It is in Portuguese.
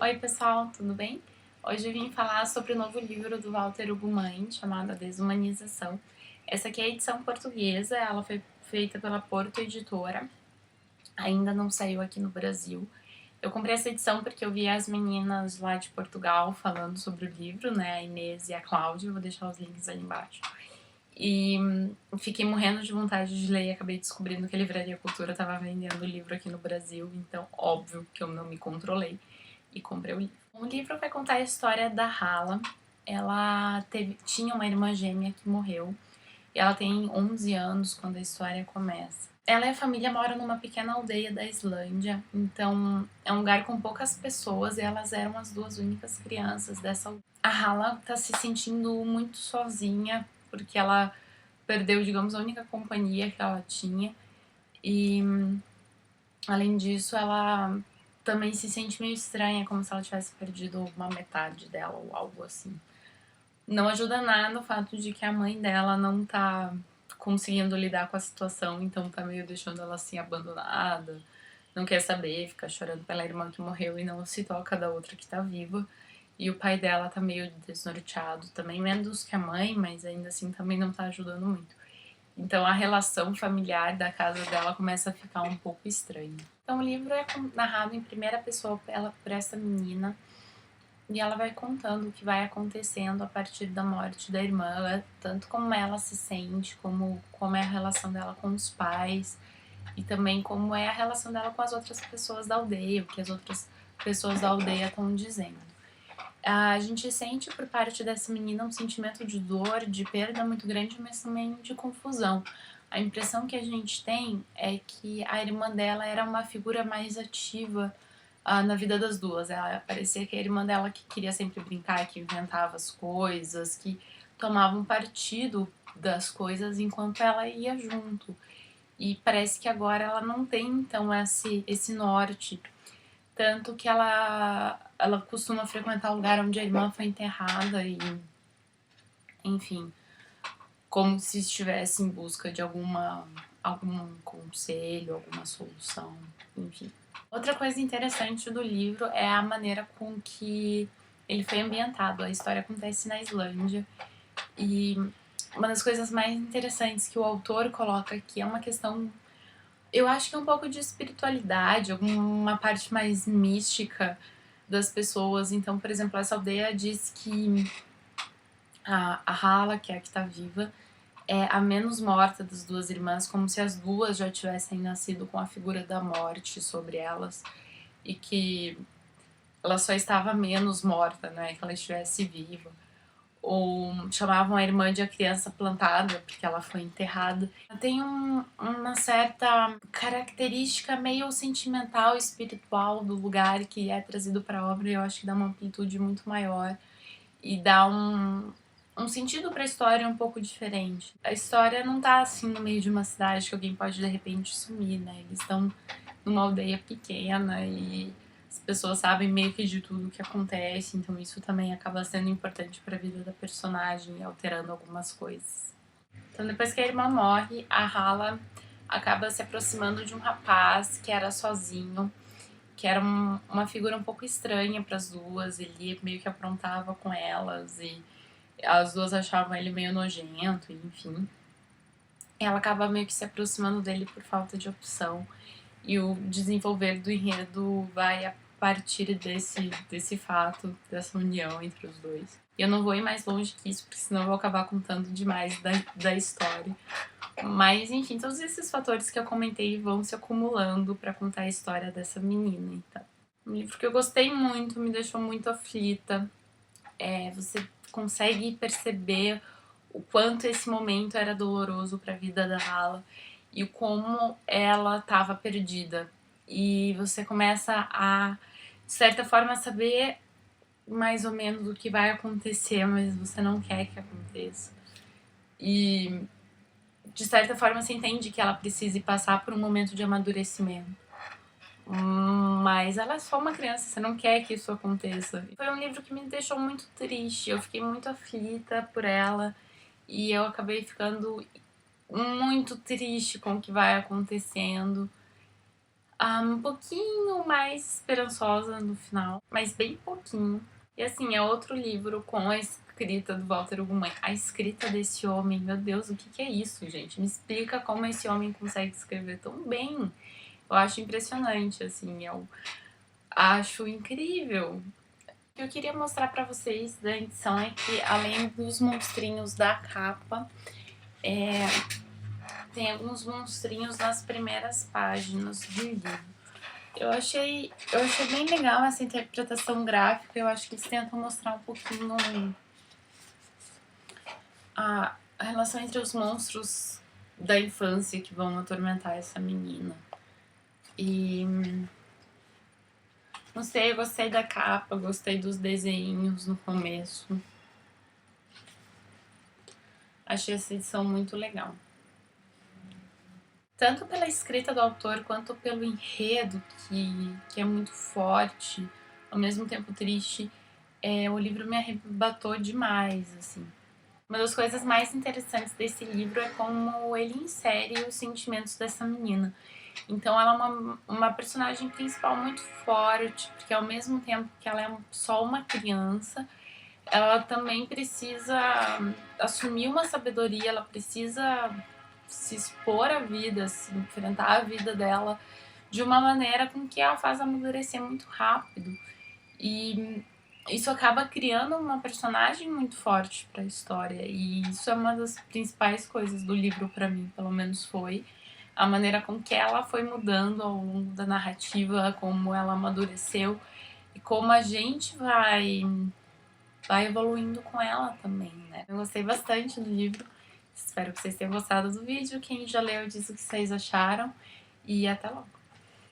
Oi pessoal, tudo bem? Hoje eu vim falar sobre o novo livro do Walter Ugumãe, chamado A Desumanização. Essa aqui é a edição portuguesa, ela foi feita pela Porto Editora, ainda não saiu aqui no Brasil. Eu comprei essa edição porque eu vi as meninas lá de Portugal falando sobre o livro, né, a Inês e a Cláudia, vou deixar os links ali embaixo. E fiquei morrendo de vontade de ler e acabei descobrindo que a Livraria Cultura estava vendendo o livro aqui no Brasil, então óbvio que eu não me controlei e comprei o livro. O livro vai contar a história da Hala. Ela tinha uma irmã gêmea que morreu e ela tem 11 anos quando a história começa. Ela e a família moram numa pequena aldeia da Islândia, então é um lugar com poucas pessoas e elas eram as duas únicas crianças dessa aldeia. A Hala tá se sentindo muito sozinha porque ela perdeu, digamos, a única companhia que ela tinha e, além disso, ela também se sente meio estranha, como se ela tivesse perdido uma metade dela ou algo assim. Não ajuda nada o fato de que a mãe dela não tá conseguindo lidar com a situação, então tá meio deixando ela assim abandonada, não quer saber, fica chorando pela irmã que morreu e não se toca da outra que tá viva. E o pai dela tá meio desnorteado, também menos que a mãe, mas ainda assim também não tá ajudando muito. Então a relação familiar da casa dela começa a ficar um pouco estranha. Então o livro é narrado em primeira pessoa por essa menina e ela vai contando o que vai acontecendo a partir da morte da irmã, tanto como ela se sente, como é a relação dela com os pais e também como é a relação dela com as outras pessoas da aldeia, o que as outras pessoas da aldeia estão dizendo. A gente sente por parte dessa menina um sentimento de dor, de perda muito grande, mas também de confusão. A impressão que a gente tem é que a irmã dela era uma figura mais ativa na vida das duas. Ela parecia que a irmã dela que queria sempre brincar, que inventava as coisas, que tomava um partido das coisas enquanto ela ia junto. E parece que agora ela não tem então esse norte, tanto que ela costuma frequentar o lugar onde a irmã foi enterrada e, enfim, como se estivesse em busca de algum conselho, alguma solução, enfim. Outra coisa interessante do livro é a maneira com que ele foi ambientado. A história acontece na Islândia e uma das coisas mais interessantes que o autor coloca aqui é uma questão, eu acho que é um pouco de espiritualidade, alguma parte mais mística das pessoas. Então, por exemplo, essa aldeia diz que a Hala, que é a que tá viva, é a menos morta das duas irmãs, como se as duas já tivessem nascido com a figura da morte sobre elas e que ela só estava menos morta, né, que ela estivesse viva. Ou chamavam a irmã de a criança plantada, porque ela foi enterrada. Tem uma certa característica meio sentimental, espiritual do lugar que é trazido para a obra, e eu acho que dá uma amplitude muito maior e dá um sentido para a história um pouco diferente. A história não tá assim no meio de uma cidade que alguém pode de repente sumir, né? Eles estão numa aldeia pequena e as pessoas sabem meio que de tudo o que acontece, então isso também acaba sendo importante para a vida da personagem e alterando algumas coisas. Então depois que a irmã morre, a Hala acaba se aproximando de um rapaz que era sozinho, que era uma figura um pouco estranha para as duas, ele meio que aprontava com elas e as duas achavam ele meio nojento, enfim. Ela acaba meio que se aproximando dele por falta de opção e o desenvolver do enredo vai a partir desse fato, dessa união entre os dois. E eu não vou ir mais longe que isso, porque senão eu vou acabar contando demais da história. Mas, enfim, todos esses fatores que eu comentei vão se acumulando para contar a história dessa menina. Então, um livro que eu gostei muito, me deixou muito aflita. Você consegue perceber o quanto esse momento era doloroso para a vida da Hala e como ela estava perdida. E você começa a, de certa forma, saber mais ou menos o que vai acontecer, mas você não quer que aconteça. E, de certa forma, você entende que ela precise passar por um momento de amadurecimento. Mas ela é só uma criança, você não quer que isso aconteça. Foi um livro que me deixou muito triste, eu fiquei muito aflita por ela e eu acabei ficando muito triste com o que vai acontecendo. Um pouquinho mais esperançosa no final, mas bem pouquinho. E assim, é outro livro com a escrita do Walter Ugumãe. A escrita desse homem, meu Deus, o que é isso, gente? Me explica como esse homem consegue escrever tão bem. Eu acho impressionante, assim, eu acho incrível. O que eu queria mostrar pra vocês da edição é que, além dos monstrinhos da capa, tem alguns monstrinhos nas primeiras páginas do livro. Eu achei bem legal essa interpretação gráfica. Eu acho que eles tentam mostrar um pouquinho a relação entre os monstros da infância que vão atormentar essa menina. E não sei, eu gostei da capa, gostei dos desenhos no começo. Achei essa edição muito legal. Tanto pela escrita do autor, quanto pelo enredo, que é muito forte, ao mesmo tempo triste, o livro me arrebatou demais, assim. Uma das coisas mais interessantes desse livro é como ele insere os sentimentos dessa menina. Então ela é uma personagem principal muito forte, porque ao mesmo tempo que ela é só uma criança, ela também precisa assumir uma sabedoria, ela precisa se expor à vida, se enfrentar a vida dela de uma maneira com que ela faz amadurecer muito rápido. E isso acaba criando uma personagem muito forte para a história. E isso é uma das principais coisas do livro para mim, pelo menos foi a maneira com que ela foi mudando ao longo da narrativa, como ela amadureceu e como a gente vai evoluindo com ela também, né? Eu gostei bastante do livro, espero que vocês tenham gostado do vídeo. Quem já leu diz o que vocês acharam e até logo!